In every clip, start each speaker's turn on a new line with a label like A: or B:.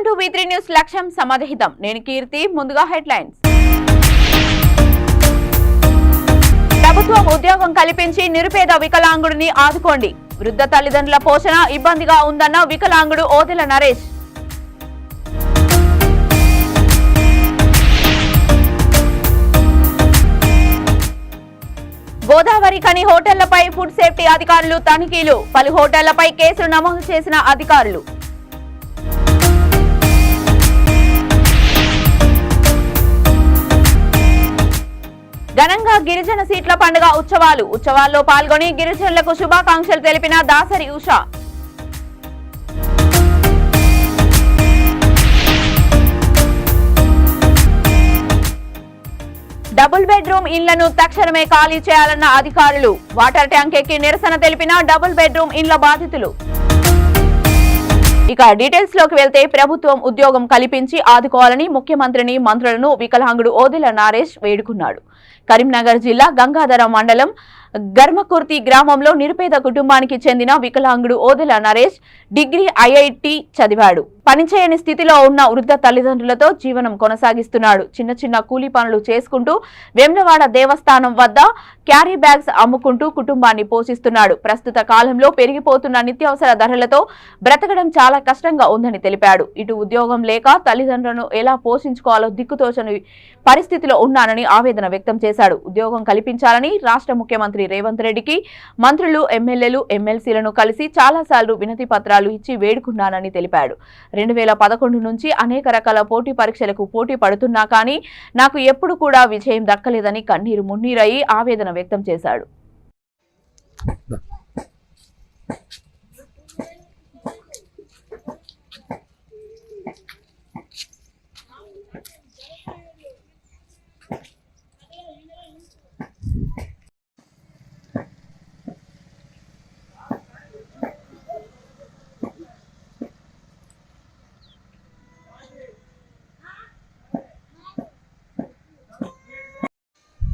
A: Welcome to V3 news లక్ష్యం సమాధిహితం. నేను కీర్తి. ముందుగా హెడ్లైన్స్. ప్రభుత్వం ఉద్యోగం కల్పించి నిరుపేద వికలాంగుడిని ఆదుకోండి. వృద్ధ తల్లిదండ్రుల పోషణ ఇబ్బందిగా ఉందన్న వికలాంగుడు ఓదెల నరేష్. గోదావరి ఖని హోటళ్లపై ఫుడ్ సేఫ్టీ అధికారులు తనిఖీలు. పలు హోటళ్లపై కేసులు నమోదు చేసిన అధికారులు. ఘనంగా గిరిజన సీట్ల పండుగ ఉత్సవాల్లో పాల్గొని గిరిజనులకు శుభాకాంక్షలు తెలిపిన దాసరి ఉష. డబుల్ బెడ్రూమ్ ఇళ్లను తక్షణమే ఖాళీ చేయాలన్న అధికారులు. వాటర్ ట్యాంక్ ఎక్కి నిరసన తెలిపిన డబుల్ బెడ్రూమ్ ఇండ్ల బాధితులు. ఇక డీటెయిల్స్ లోకి వెళ్తే ప్రభుత్వం ఉద్యోగం కల్పించి ఆదుకోవాలని ముఖ్యమంత్రిని మంత్రులను వికలాంగుడు ఓదెల నరేష్ వేడుకున్నాడు. కరీంనగర్ జిల్లా గంగాధర మండలం గర్మకుర్తి గ్రామంలో నిరుపేద కుటుంబానికి చెందిన వికలాంగుడు ఓదెల నరేష్ డిగ్రీ ఐఐటి చదివాడు. పనిచేయని స్థితిలో ఉన్న వృద్ధ తల్లిదండ్రులతో జీవనం కొనసాగిస్తున్నాడు. చిన్న చిన్న కూలీ పనులు చేసుకుంటూ వేములవాడ దేవస్థానం వద్ద క్యారీ బ్యాగ్స్ అమ్ముకుంటూ కుటుంబాన్ని పోషిస్తున్నాడు. ప్రస్తుత కాలంలో పెరిగిపోతున్న నిత్యావసర ధరలతో బ్రతకడం చాలా కష్టంగా ఉందని తెలిపాడు. ఇటు ఉద్యోగం లేక తల్లిదండ్రులను ఎలా పోషించుకోవాలో దిక్కుతోచని పరిస్థితిలో ఉన్నానని ఆవేదన వ్యక్తం చేశాడు. ఉద్యోగం కల్పించాలని రాష్ట్ర ముఖ్యమంత్రి రేవంత్ రెడ్డికి మంత్రులు, ఎమ్మెల్యేలు, ఎమ్మెల్సీలను కలిసి చాలాసార్లు వినతి పత్రాలు ఇచ్చి వేడుకున్నానని తెలిపాడు. 2011 నుంచి అనేక రకాల పోటీ పరీక్షలకు పోటీ పడుతున్నా కానీ నాకు ఎప్పుడు కూడా విజయం దక్కలేదని కన్నీరు మున్నీరయి ఆవేదన వ్యక్తం చేశాడు.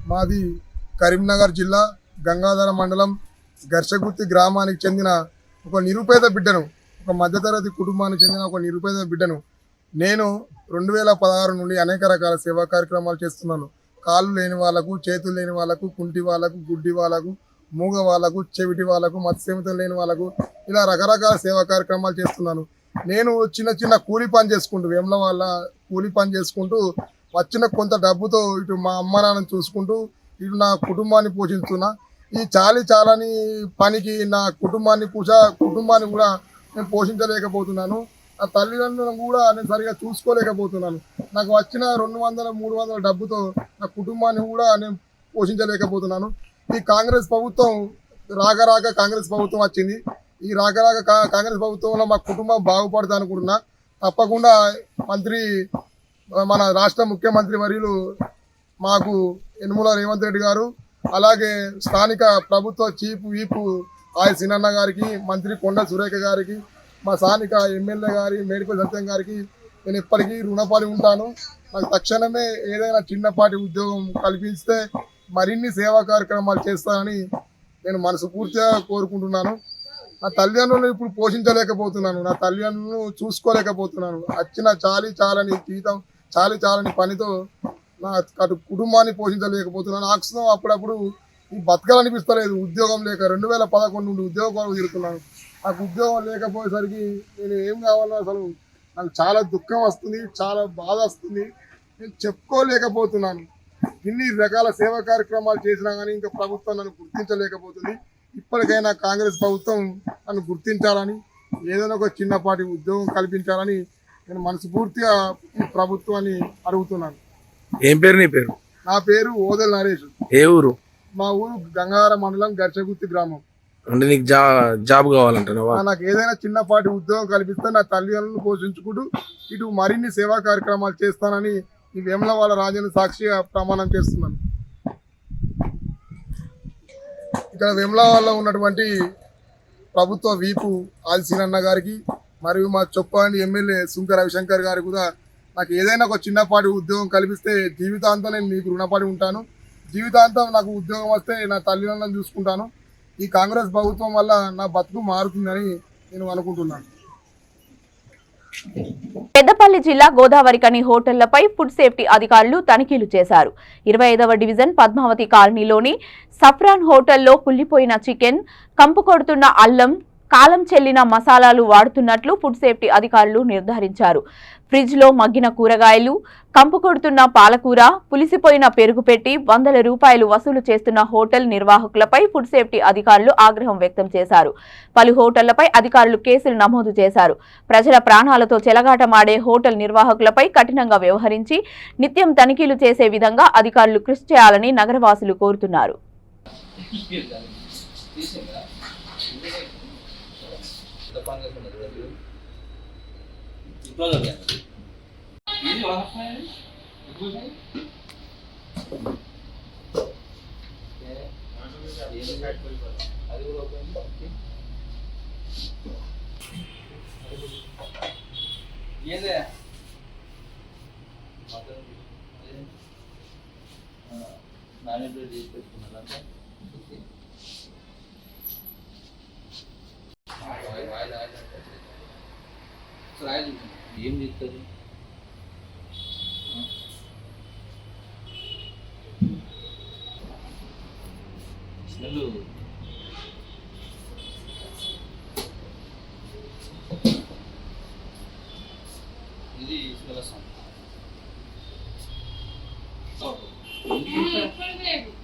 B: మాది కరీంనగర్ జిల్లా గంగాధర మండలం గర్షగుర్తి గ్రామానికి చెందిన ఒక నిరుపేద బిడ్డను, ఒక మధ్యతరగతి కుటుంబానికి చెందిన ఒక నిరుపేద బిడ్డను నేను 2016 నుండి అనేక రకాల సేవా కార్యక్రమాలు చేస్తున్నాను. కాళ్ళు లేని వాళ్ళకు, చేతులు లేని వాళ్ళకు, కుంటి వాళ్ళకు, గుడ్డి వాళ్ళకు, మూగ వాళ్ళకు, చెవిటి వాళ్ళకు, మత్స్యమితం లేని వాళ్ళకు, ఇలా రకరకాల సేవా కార్యక్రమాలు చేస్తున్నాను. నేను చిన్న చిన్న కూలి పని చేసుకుంటూ వేముల వాళ్ళ కూలి పని చేసుకుంటూ వచ్చిన కొంత డబ్బుతో ఇటు మా అమ్మ నాన్నని చూసుకుంటూ ఇటు నా కుటుంబాన్ని పోషిస్తున్నా. ఈ చాలని పనికి నా కుటుంబాన్ని కూడా నేను పోషించలేకపోతున్నాను. నా తల్లిదండ్రులను కూడా నేను సరిగా చూసుకోలేకపోతున్నాను. నాకు వచ్చిన 200-300 డబ్బుతో నా కుటుంబాన్ని కూడా నేను పోషించలేకపోతున్నాను. ఈ కాంగ్రెస్ ప్రభుత్వం రాక కాంగ్రెస్ ప్రభుత్వం వచ్చింది. ఈ రాక కాంగ్రెస్ ప్రభుత్వంలో మా కుటుంబం బాగుపడుతుంది అనుకుంటున్నా. తప్పకుండా మన రాష్ట్ర ముఖ్యమంత్రి వర్యులు మాకు యనుమల రేవంత్ రెడ్డి గారు, అలాగే స్థానిక ప్రభుత్వ చీఫ్ వీపు ఆయి సినన్న గారికి, మంత్రి కొండ సురేఖ గారికి, మా స్థానిక ఎమ్మెల్యే గారి మేడిపల్లి సత్యం గారికి నేను ఎప్పటికీ రుణపడి ఉంటాను. నాకు తక్షణమే ఏదైనా చిన్నపాటి ఉద్యోగం కల్పిస్తే మరిన్ని సేవా కార్యక్రమాలు చేస్తానని నేను మనస్ఫూర్తిగా కోరుకుంటున్నాను. నా తల్లిదండ్రులను ఇప్పుడు పోషించలేకపోతున్నాను, నా తల్లిదండ్రులను చూసుకోలేకపోతున్నాను. వచ్చిన చాలని జీతం చాలని పనితో నా కుటుంబాన్ని పోషించలేకపోతున్నాను. నాకు అప్పుడప్పుడు ఈ బతకాలనిపిస్తలేదు. ఉద్యోగం లేక 2011 నుండి ఉద్యోగం తిరుగుతున్నాను. నాకు ఉద్యోగం లేకపోయేసరికి నేను ఏం కావాలో అసలు నాకు చాలా దుఃఖం వస్తుంది, చాలా బాధ వస్తుంది. నేను చెప్పుకోలేకపోతున్నాను. ఇన్ని రకాల సేవా కార్యక్రమాలు చేసినా కానీ ఇంకా ప్రభుత్వం నన్ను గుర్తించలేకపోతుంది. ఇప్పటికైనా కాంగ్రెస్ ప్రభుత్వం నన్ను గుర్తించాలని, ఏదైనా ఒక చిన్నపాటి ఉద్యోగం కల్పించాలని నేను మనస్ఫూర్తిగా ఈ ప్రభుత్వాన్ని అడుగుతున్నాను.
C: ఏం పేరు నీ పేరు?
B: నా పేరు ఓదెల నరేష్.
C: ఏ ఊరు?
B: మా ఊరు గంగాధర మండలం గర్షగుర్తి గ్రామం.
C: అంటే నీకు జాబ్ కావాలంటున్నావా?
B: నాకు ఏదైనా చిన్నపాటి ఉద్యోగం కల్పిస్తే నా తల్లిదండ్రులను పోషించుకుంటూ ఇటు మరిన్ని సేవా కార్యక్రమాలు చేస్తానని ఈ వేములవాడ రాజన్న సాక్షిగా ప్రమాణం చేస్తున్నాను. ఇక్కడ వేములవాడలో ఉన్నటువంటి ప్రభుత్వ వీపు ఆది సినన్న గారికి మరియు మా చొప్పండి ఎమ్మెల్యే సుంక రవిశంకర్ గారు కూడా నాకు ఏదైనా ఒక చిన్నపాటి ఉద్యోగం కల్పిస్తే జీవితాంతం నేను మీకు రుణపడి ఉంటాను. జీవితాంతం నాకు ఉద్యోగం వస్తే నా తల్లిదండ్రులను చూసుకుంటాను. ఈ కాంగ్రెస్ ప్రభుత్వం వల్ల నా బతుకు మారుతుందని నేను అనుకుంటున్నాను.
A: పెద్దపల్లి జిల్లా గోదావరికని హోటళ్లపై ఫుడ్ సేఫ్టీ అధికారులు తనిఖీలు చేశారు. 25వ డివిజన్ పద్మావతి కాలనీలోని సఫ్రాన్ హోటల్లో కుళ్లిపోయిన చికెన్, కంపు కొడుతున్న అల్లం, కాలం చెల్లిన మసాలాలు వాడుతున్నట్లు ఫుడ్ సేఫ్టీ అధికారులు నిర్ధారించారు. ఫ్రిడ్జ్ లో మగ్గిన కూరగాయలు, కంపు కొడుతున్న పాలకూర, పులిసిపోయిన పెరుగు పెట్టి వందల రూపాయలు వసూలు చేస్తున్న హోటల్ నిర్వాహకులపై ఫుడ్ సేఫ్టీ అధికారులు ఆగ్రహం వ్యక్తం చేశారు. పలు హోటళ్లపై అధికారులు కేసులు నమోదు చేశారు. ప్రజల ప్రాణాలతో చెలగాటమాడే హోటల్ నిర్వాహకులపై కఠినంగా వ్యవహరించి నిత్యం తనిఖీలు చేసే విధంగా అధికారులు కృషి చేయాలని నగరవాసులు కోరుతున్నారు.
D: ఏం చెప్తారు? స్మెల్ ఇది స్మెల్ వస్తాం.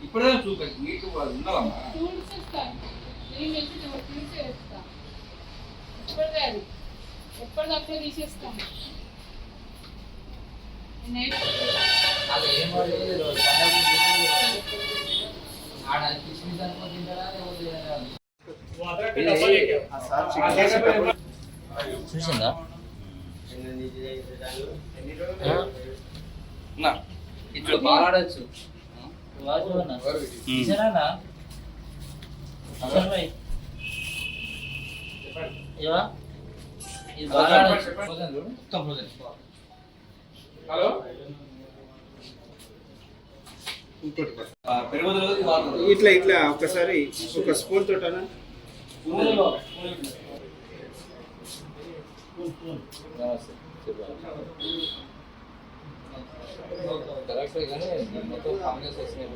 D: ఇప్పుడే చూపి నీకు ఉండాలమ్మా.
E: ఎప్పటికప్పుడు తీసేస్తాం.
D: చూసిందా ఇట్లా బాగా ఆడచ్చు.
F: ఇట్లా ఇట్లా ఒకసారి ఒక స్పూన్ తోటనా
D: కరెక్టే కానీ మొత్తం కాంగ్రెస్ వస్తున్నాయి.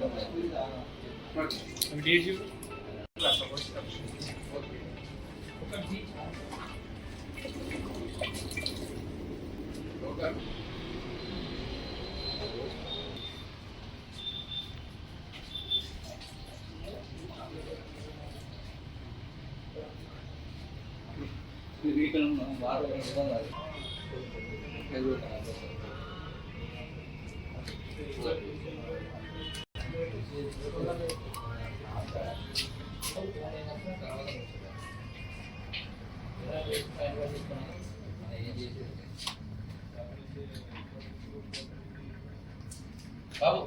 D: బాబు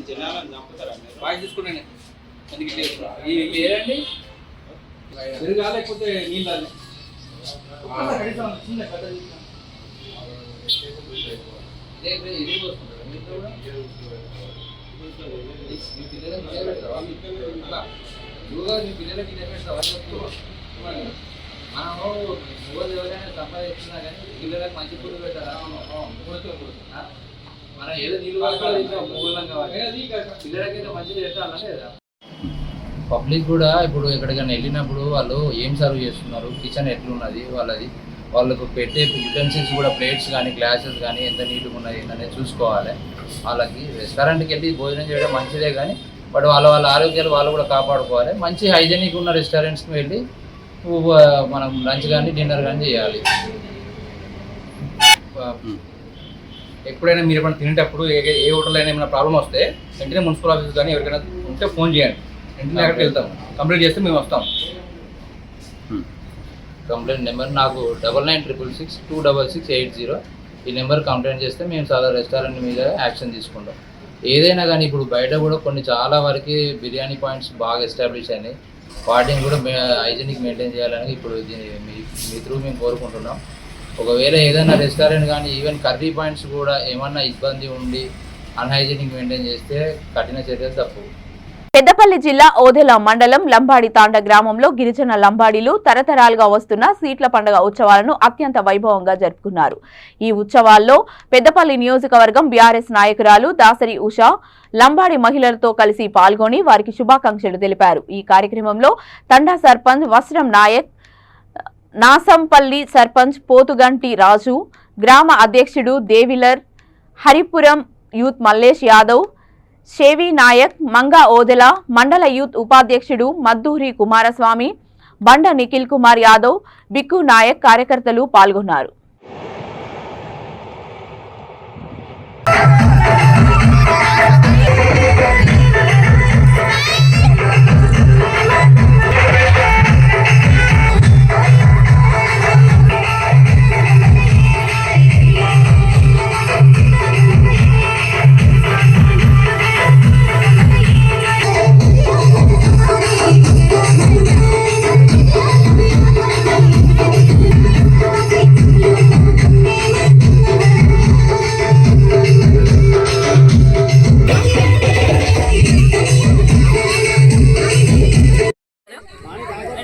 F: జనాలను చంపుతారా
D: బాగా చూసుకున్నాను. అందుకే లేదండి పెరుగా లేకపోతే నీళ్ళు మనము మూగలు ఎవరైనా సంపాదిస్తున్నా కానీ పిల్లలకు మంచి పురుగు పెట్టారా? మనం ఏదో నీళ్ళు మూగలం కావాలి, పిల్లలకైతే మంచిది పెట్టాలని లేదా? పబ్లిక్ కూడా ఇప్పుడు ఎక్కడికైనా వెళ్ళినప్పుడు వాళ్ళు ఏం సర్వ్ చేస్తున్నారు, కిచెన్ ఎట్లున్నది వాళ్ళది, వాళ్ళకు పెట్టే యుటెన్సిల్స్ కూడా ప్లేట్స్ కానీ గ్లాసెస్ కానీ ఎంత నీట్గా ఉన్నది ఏంటనేది చూసుకోవాలి. వాళ్ళకి రెస్టారెంట్కి వెళ్ళి భోజనం చేయడం మంచిదే కానీ బట్ వాళ్ళ ఆరోగ్యాలు వాళ్ళు కూడా కాపాడుకోవాలి. మంచి హైజెనిక్ ఉన్న రెస్టారెంట్స్కి వెళ్ళి మనం లంచ్ కానీ డిన్నర్ కానీ చేయాలి. ఎప్పుడైనా మీరు ఎప్పుడైనా తినేటప్పుడు ఏ హోటల్ అయినా ఏమైనా ప్రాబ్లం వస్తే వెంటనే మున్సిపల్ ఆఫీస్ కానీ ఎవరికైనా ఉంటే ఫోన్ చేయండి, వెంటనే అక్కడికి వెళ్తాం. కంప్లైంట్ చేస్తే మేము వస్తాం. కంప్లైంట్ నెంబర్ నాకు 9966626680. ఈ నెంబర్ కంప్లైంట్ చేస్తే మేము చాలా రెస్టారెంట్ మీద యాక్షన్ తీసుకుంటాం. ఏదైనా కానీ ఇప్పుడు బయట కూడా కొన్ని చాలా వరకు బిర్యానీ పాయింట్స్ బాగా ఎస్టాబ్లిష్ అయినాయి. వాటిని కూడా హైజీనిక్ మెయింటైన్ చేయాలని ఇప్పుడు మీ త్రూ మేము కోరుకుంటున్నాం. ఒకవేళ ఏదైనా రెస్టారెంట్ కానీ ఈవెన్ కర్రీ పాయింట్స్ కూడా ఏమన్నా ఇబ్బంది ఉండి అన్హైజీనిక్ మెయింటైన్ చేస్తే కఠిన చర్యలు తప్పు.
A: పెద్దపల్లి జిల్లా ఓదెల మండలం లంబాడి తాండ గ్రామంలో గిరిజన లంబాడీలు తరతరాలుగా వస్తున్న సీట్ల పండుగ ఉత్సవాలను అత్యంత వైభవంగా జరుపుకున్నారు. ఈ ఉత్సవాల్లో పెద్దపల్లి నియోజకవర్గం బీఆర్ఎస్ నాయకురాలు దాసరి ఉషా లంబాడి మహిళలతో కలిసి పాల్గొని వారికి శుభాకాంక్షలు తెలిపారు. ఈ కార్యక్రమంలో తండా సర్పంచ్ వస్త్రం నాయక్, నాసంపల్లి సర్పంచ్ పోతుగంటి రాజు, గ్రామ అధ్యక్షుడు దేవిలర్, హరిపురం యూత్ మల్లేష్ యాదవ్, షేవి నాయక్, మంగా ఓదెల మండల యూత్ ఉపాధ్యక్షుడు మద్దూరి కుమారస్వామి, బండ నిఖిల్ కుమార్ యాదవ్, బిక్కు నాయక్ కార్యకర్తలు పాల్గొన్నారు.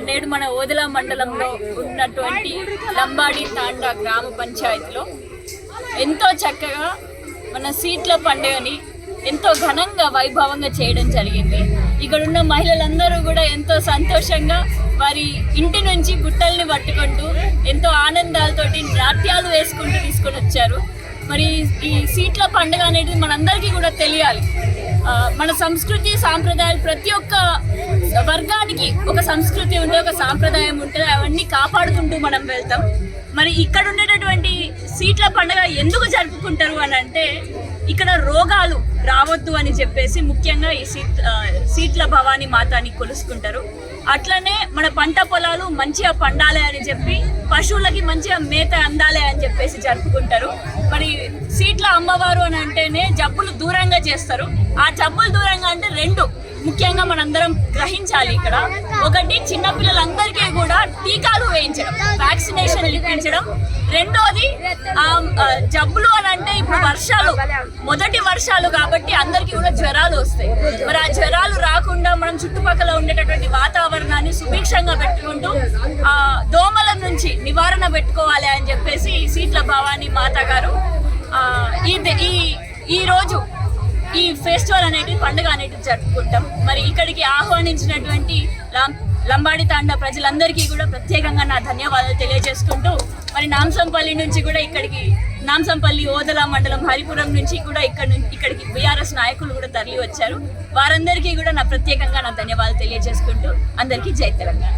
E: నేడు మన ఓదెల మండలంలో ఉన్నటువంటి లంబాడి తాండా గ్రామ పంచాయతీలో ఎంతో చక్కగా మన సీట్ల పండుగని ఎంతో ఘనంగా వైభవంగా చేయడం జరిగింది. ఇక్కడ ఉన్న మహిళలందరూ కూడా ఎంతో సంతోషంగా వారి ఇంటి నుంచి గుట్టల్ని పట్టుకుంటూ ఎంతో ఆనందాలతోటి నాట్యాలు వేసుకుంటూ తీసుకొని వచ్చారు. మరి ఈ సీట్ల పండుగ అనేది మనందరికీ కూడా తెలియాలి. మన సంస్కృతి సాంప్రదాయాలు ప్రతి ఒక్క వర్గానికి ఒక సంస్కృతి ఉంటే, ఒక సాంప్రదాయం ఉంటుంది, అవన్నీ కాపాడుకుంటూ మనం వెళ్తాం. మరి ఇక్కడ ఉండేటటువంటి సీట్ల పండుగ ఎందుకు జరుపుకుంటారు అని అంటే, ఇక్కడ రోగాలు రావద్దు అని చెప్పేసి ముఖ్యంగా ఈ సీట్ల భవానీ మాతాని కొలుసుకుంటారు. అట్లనే మన పంట పొలాలు మంచిగా పండాలి అని చెప్పి, పశువులకి మంచిగా మేత అందాలి అని చెప్పేసి జరుపుకుంటారు. మరి సీట్ల అమ్మవారు అని అంటేనే జబ్బులు దూరంగా చేస్తారు. ఆ జబ్బులు దూరంగా అంటే రెండు ముఖ్యంగా మనందరం గ్రహించాలి. ఇక్కడ ఒకటి, చిన్నపిల్లలందరికీ కూడా టీకాలు వేయించడం, వ్యాక్సినేషన్ ఇప్పించడం. రెండోది, జబ్బులు అని అంటే ఇప్పుడు వర్షాలు, మొదటి వర్షాలు కాబట్టి అందరికీ కూడా జ్వరాలు వస్తాయి. మరి ఆ జ్వరాలు రాకుండా మనం చుట్టుపక్కల ఉండేటటువంటి వాతావరణాన్ని సుభిక్షంగా పెట్టుకుంటూ దోమల నుంచి నివారణ పెట్టుకోవాలి అని చెప్పేసి సీట్ల భవానీ మాత గారు ఈ రోజు ఈ ఫెస్టివల్ అనేది, పండుగ అనేది జరుపుకుంటాం. మరి ఇక్కడికి ఆహ్వానించినటువంటి లంబాడి తాండా ప్రజలందరికీ కూడా ప్రత్యేకంగా నా ధన్యవాదాలు తెలియజేసుకుంటూ, మరి నాంసంపల్లి నుంచి కూడా ఇక్కడికి, నాంసంపల్లి ఓదెల మండలం హరిపురం నుంచి కూడా ఇక్కడికి బీఆర్ఎస్ నాయకులు కూడా తరలి వచ్చారు. వారందరికీ కూడా నా ప్రత్యేకంగా నా ధన్యవాదాలు తెలియజేసుకుంటూ అందరికీ జై తెలంగాణ.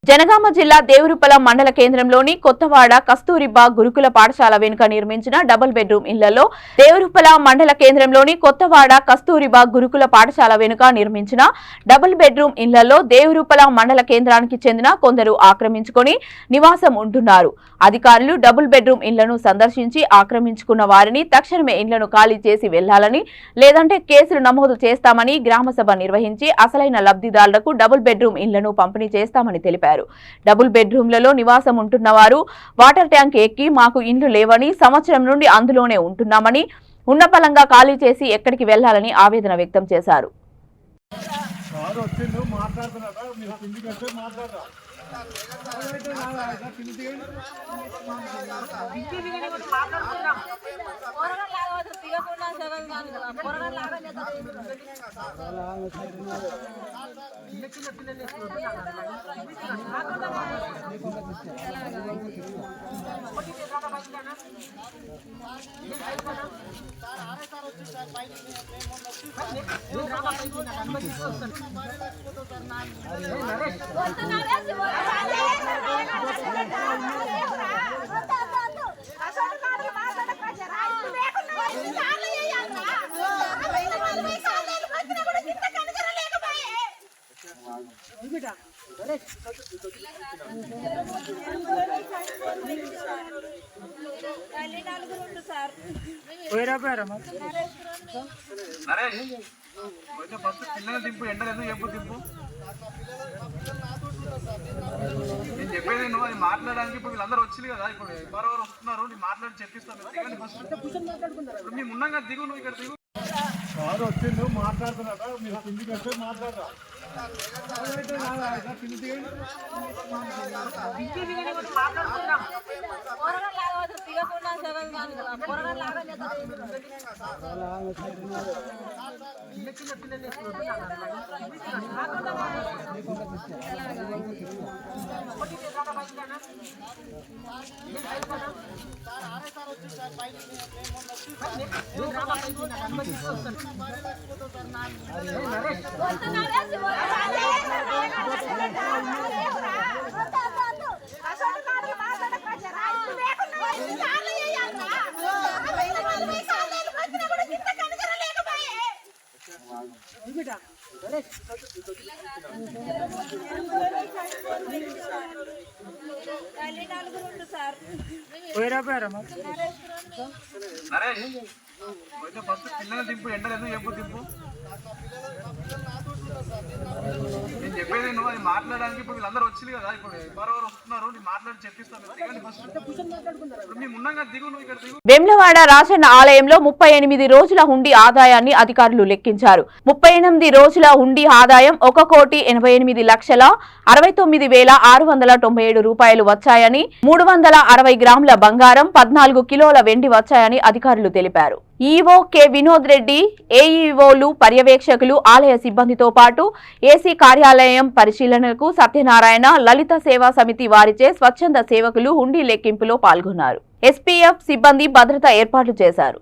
A: జనగామ జిల్లా దేవరుపల మండల కేంద్రంలోని కొత్తవాడ కస్తూరిబా గురుకుల పాఠశాల వెనుక నిర్మించిన డబుల్ బెడ్రూమ్ ఇళ్లలో దేవరుపల మండల కేంద్రంలోని కొత్తవాడ కస్తూరిబా గురుకుల పాఠశాల వెనుక నిర్మించిన డబుల్ బెడ్రూమ్ ఇళ్లలో దేవరుపల మండల కేంద్రానికి చెందిన కొందరు ఆక్రమించుకొని నివాసం ఉంటున్నారు. అధికారులు డబుల్ బెడ్రూమ్ ఇళ్లను సందర్శించి ఆక్రమించుకున్న వారిని తక్షణమే ఇళ్లను ఖాళీ చేసి వెళ్లాలని, లేదంటే కేసులు నమోదు చేస్తామని గ్రామసభ నిర్వహించి అసలైన లబ్ధిదారులకు డబుల్ బెడ్రూమ్ ఇళ్లను పంపిణీ చేస్తామని తెలిపారు. డబుల్ బెడ్రూమ్లలో నివాసం ఉంటున్న వారు వాటర్ ట్యాంక్ ఎక్కి మాకు ఇండ్లు లేవని, సంవత్సరం నుండి అందులోనే ఉంటున్నామని, ఉన్నపలంగా ఖాళీ చేసి ఎక్కడికి వెళ్లాలని ఆవేదన వ్యక్తం చేశారు.
G: పిల్లలు దింపు, ఎండలేదు ఎప్పుడు దింపు. నేను చెప్పేది నువ్వు అది మాట్లాడడానికి ఇప్పుడు వీళ్ళందరూ వచ్చింది కదా, ఇప్పుడు ఎవరెవరు వస్తున్నారు, నేను మాట్లాడి చెప్పిస్తాను. ఇప్పుడు మేము ఉన్నాం కదా, దిగు, నువ్వు ఇక్కడ దిగు. వచ్చిండు మాట్లాడుతున్నారా మీరు కిందికి వస్తే మాట్లాడరా ఫస్ట్ పిల్లలు దింపు ఎండలు ఎందుకు చెప్పు దింపు నేను చెప్పేది నువ్వు అది మాట్లాడడానికి ఇప్పుడు వీళ్ళందరూ వచ్చింది కదా ఇప్పుడు ఎవరెవరు వస్తున్నారు నేను మాట్లాడి చెప్పిస్తాను ఫస్ట్ మేము ఉన్నాగా దిగు నువ్వు ఇక్కడ దిగు.
A: వేములవాడ రాజన్న ఆలయంలో 38 రోజుల హుండీ ఆదాయాన్ని అధికారులు లెక్కించారు. 38 రోజుల హుండీ ఆదాయం 1,88,69,697 రూపాయలు వచ్చాయని, 360 గ్రాముల బంగారం, 14 కిలోల వెండి వచ్చాయని అధికారులు తెలిపారు. ఈవో కె వినోద్ రెడ్డి, ఏఈఓలు, పర్యవేక్షకులు, ఆలయ సిబ్బందితో పాటు ఏసీ కార్యాలయం పరిశీలనకు సత్యనారాయణ, లలిత సేవా సమితి వారిచే స్వచ్ఛంద సేవకులు హుండీ లెక్కింపులో పాల్గొన్నారు. ఎస్పీఎఫ్ సిబ్బంది భద్రత ఏర్పాట్లు చేశారు.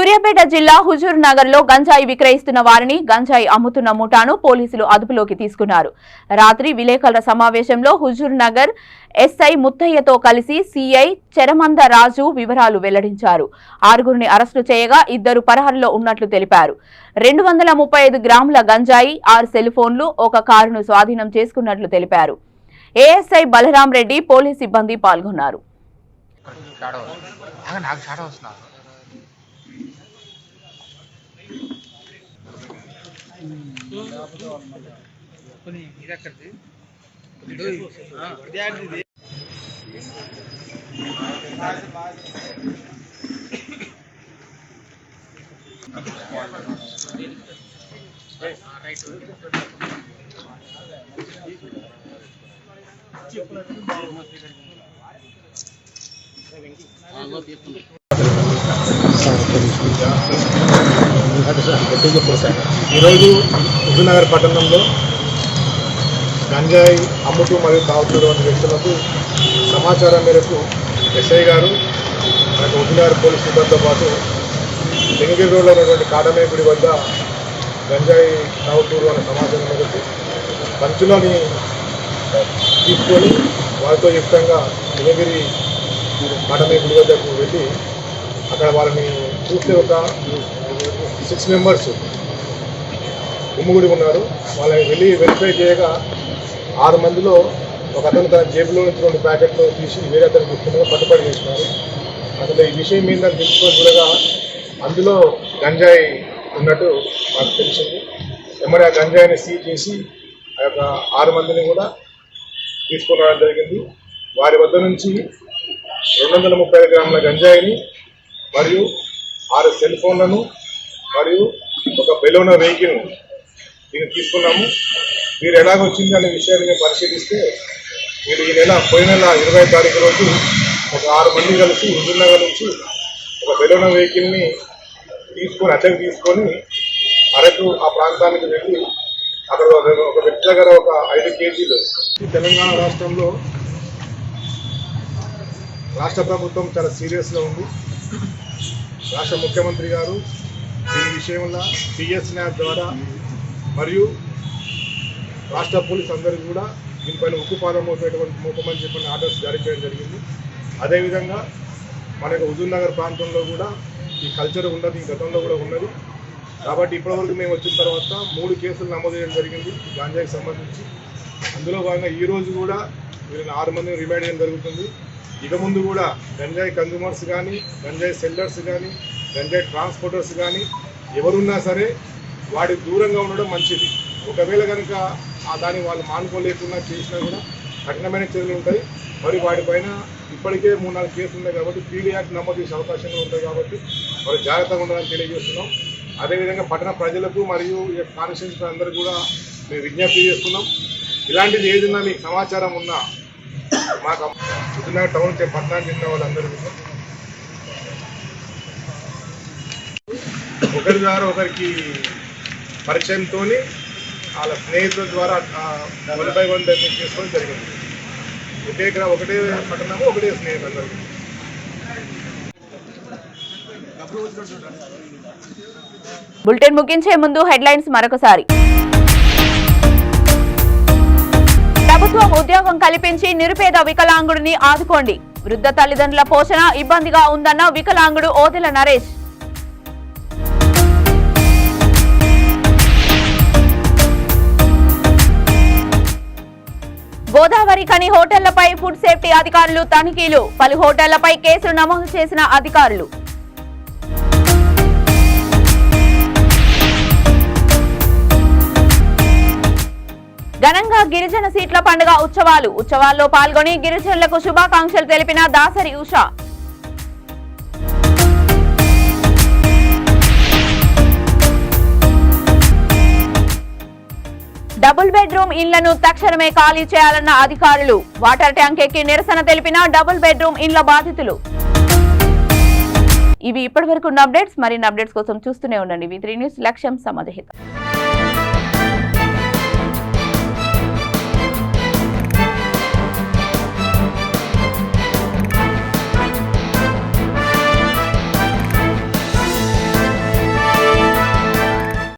A: సూర్యాపేట జిల్లా హుజూర్ నగర్ లో గంజాయి విక్రయిస్తున్న వారిని గంజాయి అమ్ముతున్న ముఠాను పోలీసులు అదుపులోకి తీసుకున్నారు. రాత్రి విలేకరుల సమావేశంలో హుజూర్ నగర్ ఎస్ఐ ముత్తయ్యతో కలిసి సిఐ చెరమంద రాజు వివరాలు వెల్లడించారు. 6గురిని అరెస్టు చేయగా 2 పరహరలో ఉన్నట్లు తెలిపారు. 235 గ్రాముల గంజాయి, 6 సెల్ ఫోన్లు, 1 కారును స్వాధీనం చేసుకున్నట్లు తెలిపారు. ఏఎస్ఐ బలరాం రెడ్డి, పోలీస్ సిబ్బంది పాల్గొన్నారు.
H: ఈరోజు హుజూర్నగర్ పట్టణంలో గంజాయి అమ్ముతూ మరియు తాగుతున్నటువంటి వ్యక్తులకు సమాచారం మేరకు ఎస్ఐ గారు మనకు హుజూర్నగర్ పోలీస్ సిబ్బందితో పాటు లింగగిరి రోడ్లో ఉన్నటువంటి కాడమే గుడి వద్ద గంజాయి తాగుతూరు అనే సమాచారం మేరకు పంచులోని తీసుకొని వారితో యుక్తంగా లింగగిరి కాడమే గుడి వద్దకు వెళ్ళి అక్కడ వాళ్ళని చూస్తే ఒక 6 మెంబర్స్ గుమ్ముగుడి ఉన్నారు. వాళ్ళని వెళ్ళి వెరిఫై చేయగా 6 మందిలో ఒక అతను తన జేబులో నుంచి 2 ప్యాకెట్లు తీసి వేరే అతనికి ఇస్తుండగా పట్టుబడి చేసినారు. అసలు ఈ విషయం మీద తెలుసుకొని చూడగా అందులో గంజాయి ఉన్నట్టు మాకు తెలిసింది. ఎమ్మడే ఆ గంజాయిని సీజ్ చేసి ఆ యొక్క 6 మందిని కూడా తీసుకొని రావడం జరిగింది. వారి వద్ద నుంచి 235 గ్రాముల గంజాయిని మరియు 6 సెల్ ఫోన్లను మరియు ఒక బెలోనా వెహికల్ను దీన్ని తీసుకున్నాము. మీరు ఎలాగొచ్చింది అనే విషయాన్ని మేము పరిశీలిస్తే మీరు ఈ నెల పోయిన నెల 20వ తారీఖు రోజు ఒక 6 మంది కలిసి హుజూర్నగర్ నుంచి ఒక బెలోనా వెహికల్ని తీసుకొని అద్దెకు తీసుకొని అరకు ఆ ప్రాంతానికి వెళ్ళి అక్కడ ఒక వ్యక్తి దగ్గర ఒక 5 కేజీలు. తెలంగాణ రాష్ట్రంలో రాష్ట్ర ప్రభుత్వం చాలా సీరియస్గా ఉంది. రాష్ట్ర ముఖ్యమంత్రి గారు దీని విషయంలో పిఎస్ ల్యాబ్ ద్వారా మరియు రాష్ట్ర పోలీస్ అందరికీ కూడా దీనిపైన ఉక్కుపాదం మోపమని చెప్పిన ఆర్డర్స్ జారీ చేయడం జరిగింది. అదేవిధంగా మనకు హుజూర్నగర్ ప్రాంతంలో కూడా ఈ కల్చర్ ఉన్నది, గతంలో కూడా ఉన్నది. కాబట్టి ఇప్పటివరకు మేము వచ్చిన తర్వాత 3 కేసులు నమోదు చేయడం జరిగింది గాంజాకి సంబంధించి. అందులో భాగంగా ఈరోజు కూడా వీళ్ళని 6 మందిని రిమాండ్ చేయడం జరుగుతుంది. ఇక ముందు కూడా గంజాయి కన్జ్యూమర్స్ కానీ, గంజాయి సెల్లర్స్ కానీ, గంజాయి ట్రాన్స్పోర్టర్స్ కానీ ఎవరున్నా సరే వాడికి దూరంగా ఉండడం మంచిది. ఒకవేళ కనుక దాన్ని వాళ్ళు మానుకోలేకుండా చేసినా కూడా కఠినమైన చర్యలు ఉంటాయి. మరి వాటిపైన ఇప్పటికే 3-4 కేసులు ఉన్నాయి కాబట్టి పీడీ యాక్ట్ నమోదు చేసే అవకాశంగా ఉంటాయి. కాబట్టి మరి జాగ్రత్తగా ఉండాలని తెలియజేస్తున్నాం. అదేవిధంగా పట్టణ ప్రజలకు మరియు కాన్స్టిట్యూన్సీ అందరికీ కూడా మేము విజ్ఞప్తి చేస్తున్నాం. ఇలాంటిది ఏదైనా మీకు సమాచారం ఉన్నా మాకు హుజూర్నగర్ టౌన్ పట్టణానికి చెందిన వాళ్ళందరికీ ఒకరి ద్వారా ఒకరికి పరిచయంతో వాళ్ళ స్నేహితుల ద్వారా 1/1 చేసుకోవడం జరిగింది. ఒకటే పట్టణము, ఒకటే స్నేహితులు అందరికీ.
A: బులెటిన్ ముగించే ముందు హెడ్లైన్స్ మరొకసారి. ప్రభుత్వం ఉద్యోగం కల్పించి నిరుపేద వికలాంగుడిని ఆదుకోండి. వృద్ధ తల్లిదండ్రుల పోషణ ఇబ్బందిగా ఉందన్న వికలాంగుడు ఓదెల నరేష్. గోదావరి ఖని హోటళ్లపై ఫుడ్ సేఫ్టీ అధికారులు తనిఖీలు. పలు హోటళ్లపై కేసులు నమోదు చేసిన అధికారులు. ఘనంగా గిరిజన సీట్ల పండుగ ఉత్సవాల్లో పాల్గొని గిరిజనులకు శుభాకాంక్షలు తెలిపిన దాసరి ఉషా. డబుల్ బెడ్రూమ్ ఇళ్లను తక్షణమే ఖాళీ చేయాలన్న అధికారులు. వాటర్ ట్యాంక్ ఎక్కి నిరసన తెలిపిన డబుల్ బెడ్రూమ్ ఇండ్ల బాధితులు. ఇవి ఇప్పటివరకు ఉన్న అప్డేట్స్. మరిన్ని అప్డేట్స్ కోసం చూస్తూనే ఉండండి V3 న్యూస్. లక్ష్యం సమాజహితం.